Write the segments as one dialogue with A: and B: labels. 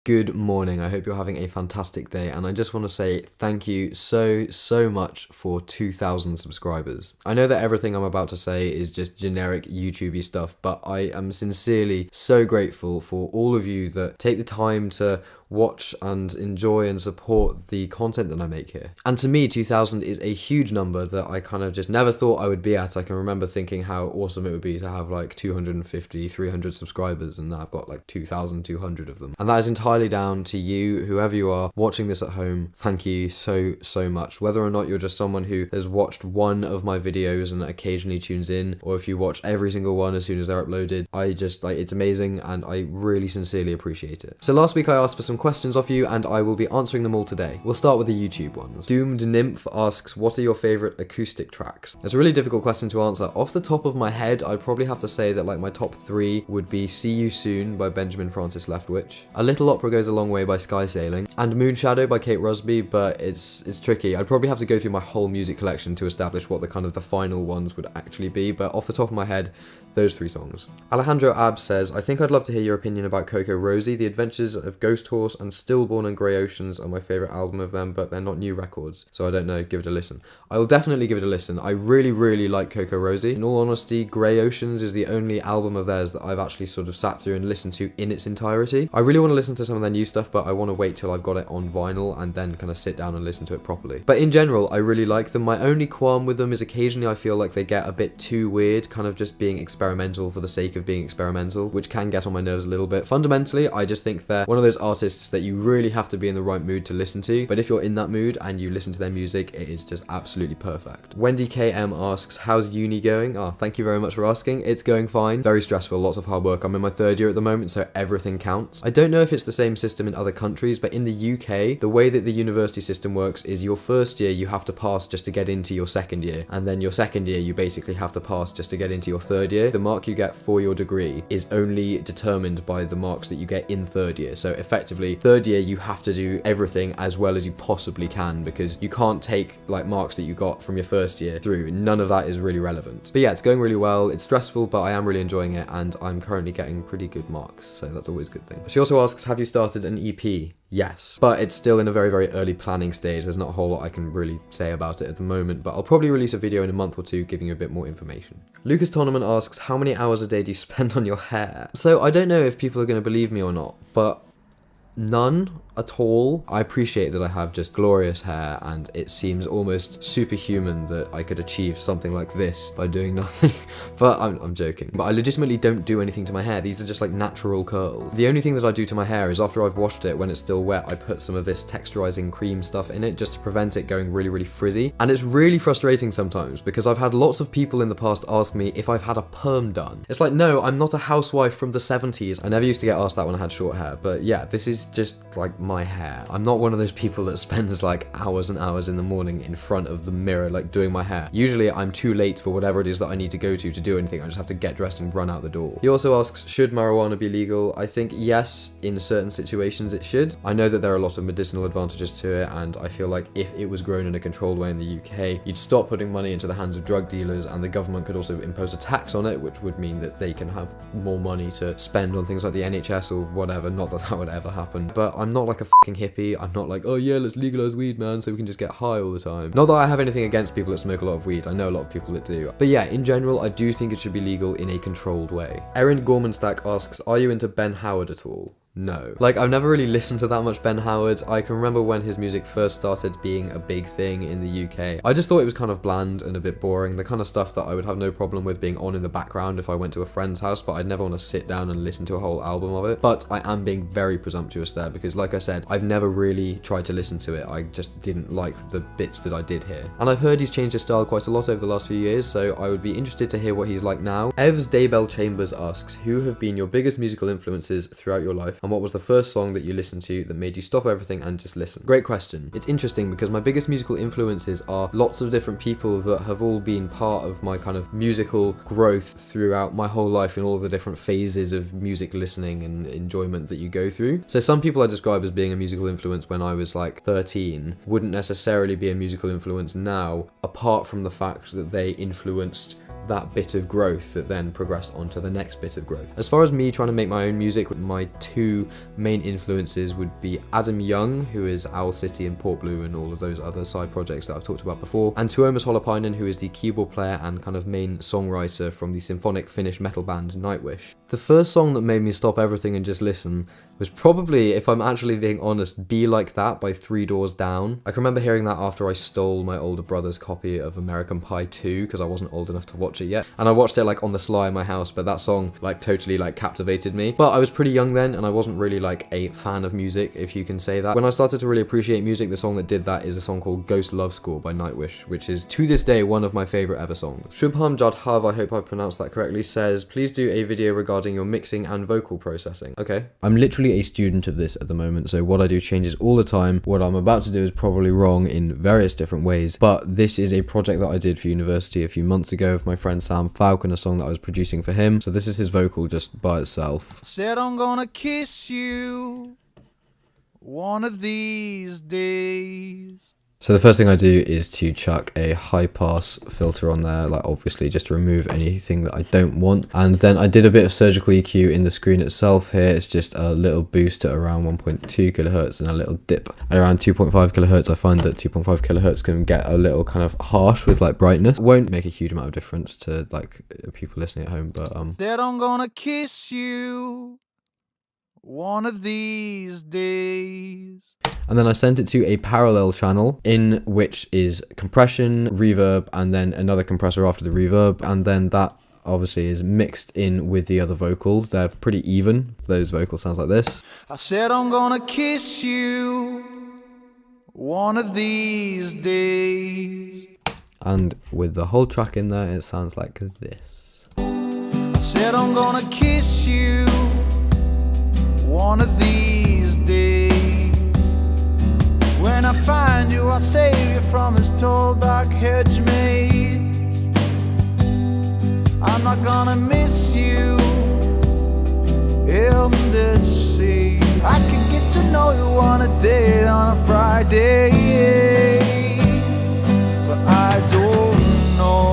A: Good morning. I hope you're having a fantastic day, and I just want to say thank you so much for 2,000 subscribers. I know that everything I'm about to say is just generic YouTubey stuff, but I am sincerely so grateful for all of you that take the time to watch and enjoy and support the content that I make here. And to me, 2,000 is a huge number that I kind of just never thought I would be at. I can remember thinking how awesome it would be to have like 250, 300 subscribers, and now I've got like 2,200 of them. And that is entirely down to you, whoever you are watching this at home. Thank you so much. Whether or not you're just someone who has watched one of my videos and occasionally tunes in, or if you watch every single one as soon as they're uploaded, I just like, it's amazing, and I really sincerely appreciate it. So last week I asked for some questions off you, and I will be answering them all today. We'll start with the YouTube ones. Doomed Nymph asks, what are your favorite acoustic tracks? It's a really difficult question to answer. Off the top of my head, I'd probably have to say that like my top three would be See You Soon by Benjamin Francis Leftwich, A Little Opera Goes a Long Way by Sky Sailing, and Moonshadow by Kate Rusby, but it's tricky. I'd probably have to go through my whole music collection to establish what the final ones would actually be, but off the top of my head, those three songs. Alejandro Ab says, I think I'd love to hear your opinion about Coco Rosie. The Adventures of Ghost Horse and Stillborn and Grey Oceans are my favourite album of them, but they're not new records, so I don't know, give it a listen. I will definitely give it a listen. I really like Coco Rosie. In all honesty, Grey Oceans is the only album of theirs that I've actually sort of sat through and listened to in its entirety. I really want to listen to some of their new stuff, but I want to wait till I've got it on vinyl and then kind of sit down and listen to it properly. But in general, I really like them. My only qualm with them is occasionally I feel like they get a bit too weird, kind of just being experimental for the sake of being experimental, which can get on my nerves a little bit. Fundamentally, I just think they're one of those artists that you really have to be in the right mood to listen to, but if you're in that mood and you listen to their music, it is just absolutely perfect. Wendy KM asks, how's uni going? Oh, thank you very much for asking. It's going fine. Very stressful, lots of hard work. I'm in my third year at the moment, so everything counts. I don't know if it's the same system in other countries, but in the UK, the way that the university system works is your first year you have to pass just to get into your second year, and then your second year you basically have to pass just to get into your third year. The mark you get for your degree is only determined by the marks that you get in third year. So effectively, third year you have to do everything as well as you possibly can, because you can't take like marks that you got from your first year through. None of that is really relevant. But yeah, it's going really well. It's stressful, but I am really enjoying it, and I'm currently getting pretty good marks, so that's always a good thing. She also asks, have you started an EP? Yes, but it's still in a very early planning stage. There's not a whole lot I can really say about it at the moment, but I'll probably release a video in a month or two giving you a bit more information. Lucas Toneman asks, how many hours a day do you spend on your hair? So I don't know if people are going to believe me or not, but none at all. I appreciate that I have just glorious hair, and it seems almost superhuman that I could achieve something like this by doing nothing, but I'm joking. But I legitimately don't do anything to my hair. These are just like natural curls. The only thing that I do to my hair is after I've washed it, when it's still wet, I put some of this texturizing cream stuff in it just to prevent it going really frizzy. And it's really frustrating sometimes, because I've had lots of people in the past ask me if I've had a perm done. It's like, no, I'm not a housewife from the 70s. I never used to get asked that when I had short hair, but yeah, this is just like my hair. I'm not one of those people that spends like hours and hours in the morning in front of the mirror like doing my hair. Usually I'm too late for whatever it is that I need to go to do anything. I just have to get dressed and run out the door. He also asks, should marijuana be legal? I think yes, in certain situations it should. I know that there are a lot of medicinal advantages to it, and I feel like if it was grown in a controlled way in the UK, you'd stop putting money into the hands of drug dealers, and the government could also impose a tax on it, which would mean that they can have more money to spend on things like the NHS or whatever. Not that that would ever happen, but I'm not like a fucking hippie. I'm not like, oh yeah, let's legalize weed, man, so we can just get high all the time. Not that I have anything against people that smoke a lot of weed. I know a lot of people that do. But yeah, in general, I do think it should be legal in a controlled way. Erin Gormanstack asks, are you into Ben Howard at all? No. Like, I've never really listened to that much Ben Howard. I can remember when his music first started being a big thing in the UK. I just thought it was kind of bland and a bit boring, the kind of stuff that I would have no problem with being on in the background if I went to a friend's house, but I'd never want to sit down and listen to a whole album of it. But I am being very presumptuous there, because like I said, I've never really tried to listen to it. I just didn't like the bits that I did hear. And I've heard he's changed his style quite a lot over the last few years, so I would be interested to hear what he's like now. Evs Daybell Chambers asks, who have been your biggest musical influences throughout your life, and what was the first song that you listened to that made you stop everything and just listen? Great question. It's interesting because my biggest musical influences are lots of different people that have all been part of my kind of musical growth throughout my whole life, in all the different phases of music listening and enjoyment that you go through. So some people I describe as being a musical influence when I was like 13 wouldn't necessarily be a musical influence now, apart from the fact that they influenced that bit of growth that then progressed onto the next bit of growth. As far as me trying to make my own music, my two main influences would be Adam Young, who is Owl City and Port Blue and all of those other side projects that I've talked about before, and Tuomas Holopainen, who is the keyboard player and kind of main songwriter from the symphonic Finnish metal band Nightwish. The first song that made me stop everything and just listen was probably, if I'm actually being honest, Be Like That by Three Doors Down. I can remember hearing that after I stole my older brother's copy of American Pie 2 because I wasn't old enough to watch it yet. And I watched it like on the sly in my house, but that song like totally like captivated me. But I was pretty young then and I wasn't really like a fan of music, if you can say that. When I started to really appreciate music, the song that did that is a song called Ghost Love Score by Nightwish, which is to this day one of my favorite ever songs. Shubham Jadhav, I hope I pronounced that correctly, says, please do a video regarding your mixing and vocal processing. Okay. I'm literally a student of this at the moment, so what I do changes all the time. What I'm about to do is probably wrong in various different ways, but this is a project that I did for university a few months ago with my friend Sam Falcon, a song that I was producing for him. So this is his vocal just by itself.
B: Said I'm gonna kiss you one of these days.
A: So the first thing I do is to chuck a high pass filter on there, like obviously just to remove anything that I don't want. And then I did a bit of surgical EQ in the screen itself here. It's just a little boost at around 1.2 kilohertz and a little dip at around 2.5 kilohertz. I find that 2.5 kilohertz can get a little kind of harsh with like brightness. Won't make a huge amount of difference to like people listening at home, but
B: Said I'm gonna kiss you one of these days.
A: And then I sent it to a parallel channel in which is compression, reverb, and then another compressor after the reverb. And then that obviously is mixed in with the other vocal. They're pretty even. Those vocal sounds like this.
B: I said I'm gonna kiss you one of these days.
A: And with the whole track in there, it sounds like this.
B: I said I'm gonna kiss you one of these days. When I find you, I'll save you from this tall dark hedge maze. I'm not gonna miss you in this sea. I can get to know you on a date on a Friday, but I don't know.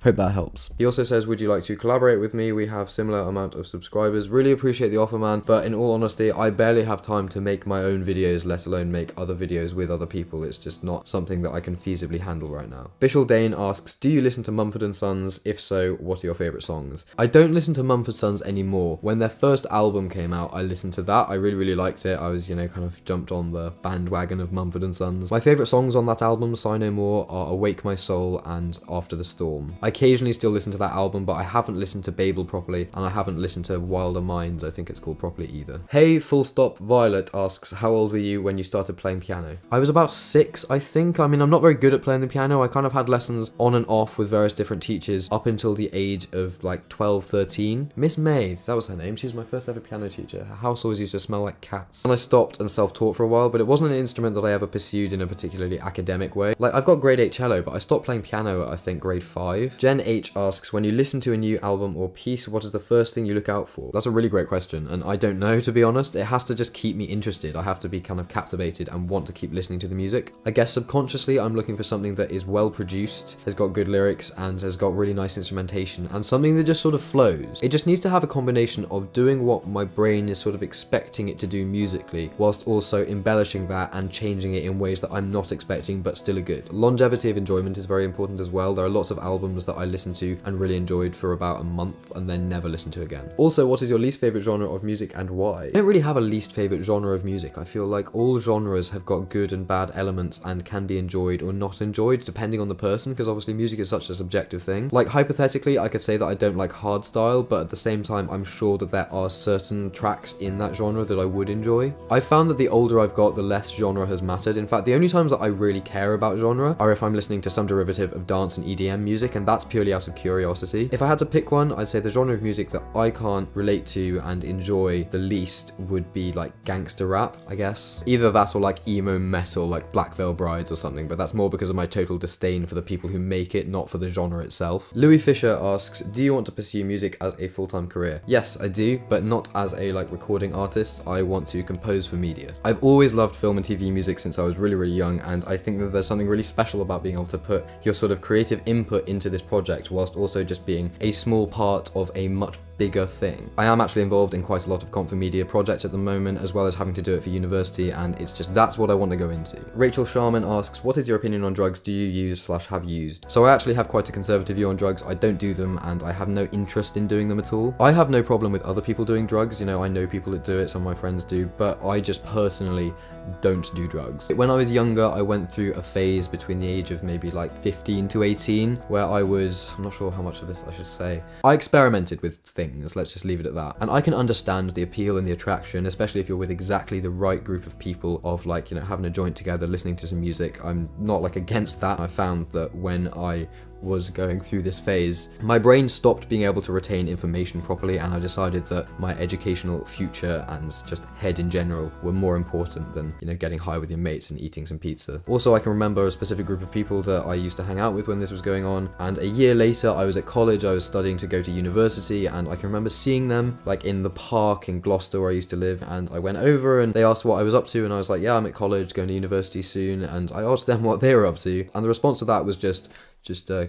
A: Hope that helps. He also says, would you like to collaborate with me? We have similar amount of subscribers. Really appreciate the offer, man. But in all honesty, I barely have time to make my own videos, let alone make other videos with other people. It's just not something that I can feasibly handle right now. Bishal Dane asks, do you listen to Mumford & Sons? If so, what are your favorite songs? I don't listen to Mumford & Sons anymore. When their first album came out, I listened to that. I really, really liked it. I was, you know, kind of jumped on the bandwagon of Mumford & Sons. My favorite songs on that album, Sigh No More, are Awake My Soul and After the Storm. I occasionally still listen to that album, but I haven't listened to Babel properly, and I haven't listened to Wilder Minds, I think it's called, properly either. Hey full stop Violet asks, how old were you when you started playing piano? I was about 6, I think. I mean, I'm not very good at playing the piano. I kind of had lessons on and off with various different teachers up until the age of like 12, 13. Miss May, that was her name. She was my first ever piano teacher. Her house always used to smell like cats. And I stopped and self-taught for a while, but it wasn't an instrument that I ever pursued in a particularly academic way. Like, I've got grade 8 cello, but I stopped playing piano at, I think, grade 5. Jen H asks, when you listen to a new album or piece, what is the first thing you look out for? That's a really great question, and I don't know, to be honest. It has to just keep me interested. I have to be kind of captivated and want to keep listening to the music. I guess subconsciously I'm looking for something that is well produced, has got good lyrics, and has got really nice instrumentation, and something that just sort of flows. It just needs to have a combination of doing what my brain is sort of expecting it to do musically, whilst also embellishing that and changing it in ways that I'm not expecting but still are good. Longevity of enjoyment is very important as well. There are lots of albums that I listen to and really enjoyed for about a month and then never listened to again. Also, what is your least favorite genre of music and why? I don't really have a least favorite genre of music. I feel like all genres have got good and bad elements and can be enjoyed or not enjoyed depending on the person, because obviously music is such a subjective thing. Like, hypothetically, I could say that I don't like hardstyle, but at the same time I'm sure that there are certain tracks in that genre that I would enjoy. I found that the older I've got, the less genre has mattered. In fact, the only times that I really care about genre are if I'm listening to some derivative of dance and EDM music, and that's that's purely out of curiosity. If I had to pick one, I'd say the genre of music that I can't relate to and enjoy the least would be like gangster rap, I guess. Either that or like emo metal, like Black Veil Brides or something, but that's more because of my total disdain for the people who make it, not for the genre itself. Louis Fisher asks, do you want to pursue music as a full-time career? Yes, I do, but not as a like recording artist. I want to compose for media. I've always loved film and TV music since I was really, really young, and I think that there's something really special about being able to put your sort of creative input into this project whilst also just being a small part of a much bigger thing. I am actually involved in quite a lot of comp for media projects at the moment, as well as having to do it for university, and it's just that's what I want to go into. Rachel Sharman asks, what is your opinion on drugs do you use / have used? So I actually have quite a conservative view on drugs. I don't do them, and I have no interest in doing them at all. I have no problem with other people doing drugs, you know, I know people that do it, some of my friends do, but I just personally don't do drugs. When I was younger, I went through a phase between the age of maybe like 15 to 18, where I'm not sure how much of this I should say. I experimented with things, let's just leave it at that. And I can understand the appeal and the attraction, especially if you're with exactly the right group of people of like, you know, having a joint together, listening to some music. I'm not like against that. I found that when I was going through this phase, my brain stopped being able to retain information properly, and I decided that my educational future and just head in general were more important than, you know, getting high with your mates and eating some pizza. Also, I can remember a specific group of people that I used to hang out with when this was going on, and a year later I was at college, I was studying to go to university, and I can remember seeing them like in the park in Gloucester where I used to live, and I went over and they asked what I was up to, and I was like, yeah, I'm at college, going to university soon, and I asked them what they were up to, and the response to that was just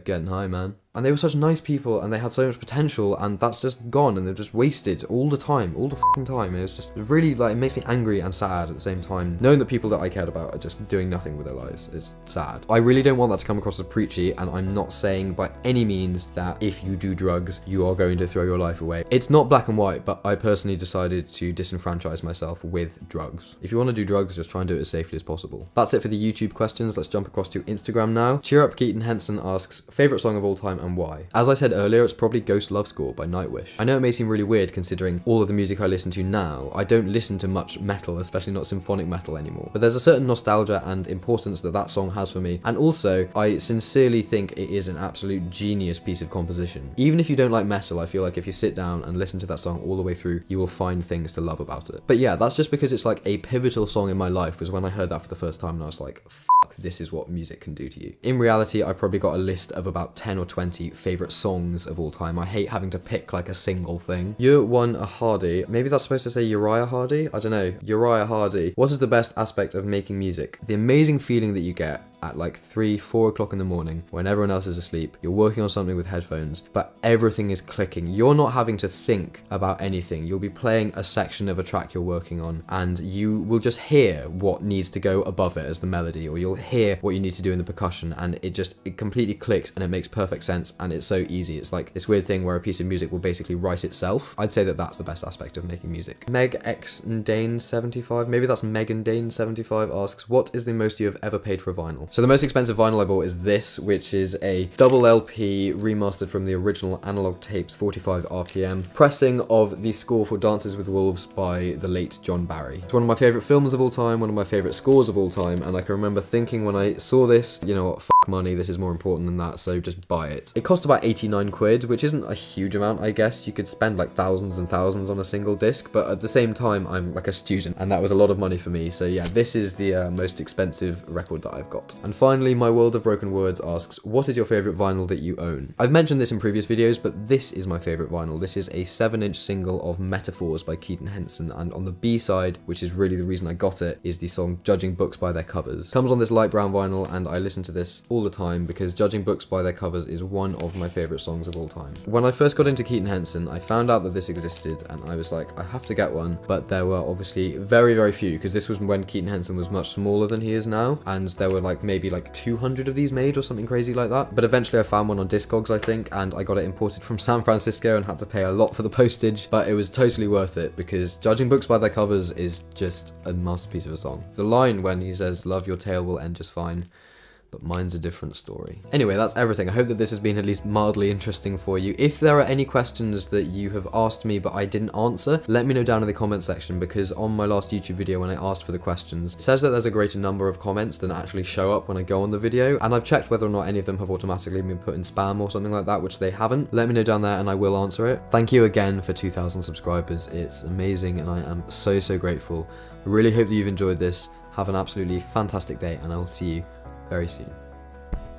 A: getting high, man. And they were such nice people, and they had so much potential, and that's just gone, and they're just wasted all the time, all the fucking time. And it was just really, like, it makes me angry and sad at the same time, knowing that people that I cared about are just doing nothing with their lives. It's sad. I really don't want that to come across as preachy, and I'm not saying by any means that if you do drugs, you are going to throw your life away. It's not black and white, but I personally decided to disenfranchise myself with drugs. If you want to do drugs, just try and do it as safely as possible. That's it for the YouTube questions. Let's jump across to Instagram now. Cheer Up Keaton Henson asks, favourite song of all time and why? As I said earlier, it's probably Ghost Love Score by Nightwish. I know it may seem really weird considering all of the music I listen to now. I don't listen to much metal, especially not symphonic metal anymore. But there's a certain nostalgia and importance that that song has for me. And also, I sincerely think it is an absolute genius piece of composition. Even if you don't like metal, I feel like if you sit down and listen to that song all the way through, you will find things to love about it. But yeah, that's just because it's like a pivotal song in my life, was when I heard that for the first time and I was like, fuck, this is what music can do to you. In reality, I've probably got a list of about 10 or 20 favourite songs of all time. I hate having to pick like a single thing. Uriah Hardy. Maybe that's supposed to say Uriah Hardy? I don't know. Uriah Hardy. What is the best aspect of making music? The amazing feeling that you get at like 3-4 o'clock in the morning when everyone else is asleep. You're working on something with headphones, but everything is clicking. You're not having to think about anything. You'll be playing a section of a track you're working on, and you will just hear what needs to go above it as the melody, or you'll hear what you need to do in the percussion, and it completely clicks and it makes perfect sense, and it's so easy. It's like this weird thing where a piece of music will basically write itself. I'd say that that's the best aspect of making music. Meg X Dane 75, maybe that's Megan Dane 75, asks, what is the most you have ever paid for a vinyl? So the most expensive vinyl I bought is this, which is a double LP remastered from the original analog tapes 45 RPM pressing of the score for Dances with Wolves by the late John Barry. It's one of my favourite films of all time, one of my favourite scores of all time, and I can remember thinking when I saw this, you know what, fuck money, this is more important than that, so just buy it. It cost about 89 quid, which isn't a huge amount, I guess. You could spend like thousands and thousands on a single disc, but at the same time, I'm like a student, and that was a lot of money for me, so yeah, this is the most expensive record that I've got. And finally, My World of Broken Words asks, what is your favourite vinyl that you own? I've mentioned this in previous videos, but this is my favourite vinyl. This is a 7-inch single of Metaphors by Keaton Henson, and on the B-side, which is really the reason I got it, is the song Judging Books by Their Covers. It comes on this light brown vinyl, and I listen to this all the time because Judging Books by Their Covers is one of my favourite songs of all time. When I first got into Keaton Henson, I found out that this existed, and I was like, I have to get one, but there were obviously very, very few, because this was when Keaton Henson was much smaller than he is now, and there were like maybe like 200 of these made or something crazy like that. But eventually I found one on Discogs, I think, and I got it imported from San Francisco and had to pay a lot for the postage, but it was totally worth it because Judging Books by Their Covers is just a masterpiece of a song. The line when he says, love your tale will end just fine, but mine's a different story. Anyway, that's everything. I hope that this has been at least mildly interesting for you. If there are any questions that you have asked me but I didn't answer, let me know down in the comment section, because on my last YouTube video when I asked for the questions, it says that there's a greater number of comments than actually show up when I go on the video, and I've checked whether or not any of them have automatically been put in spam or something like that, which they haven't. Let me know down there and I will answer it. Thank you again for 2,000 subscribers. It's amazing and I am so grateful. I really hope that you've enjoyed this. Have an absolutely fantastic day and I will see you very soon.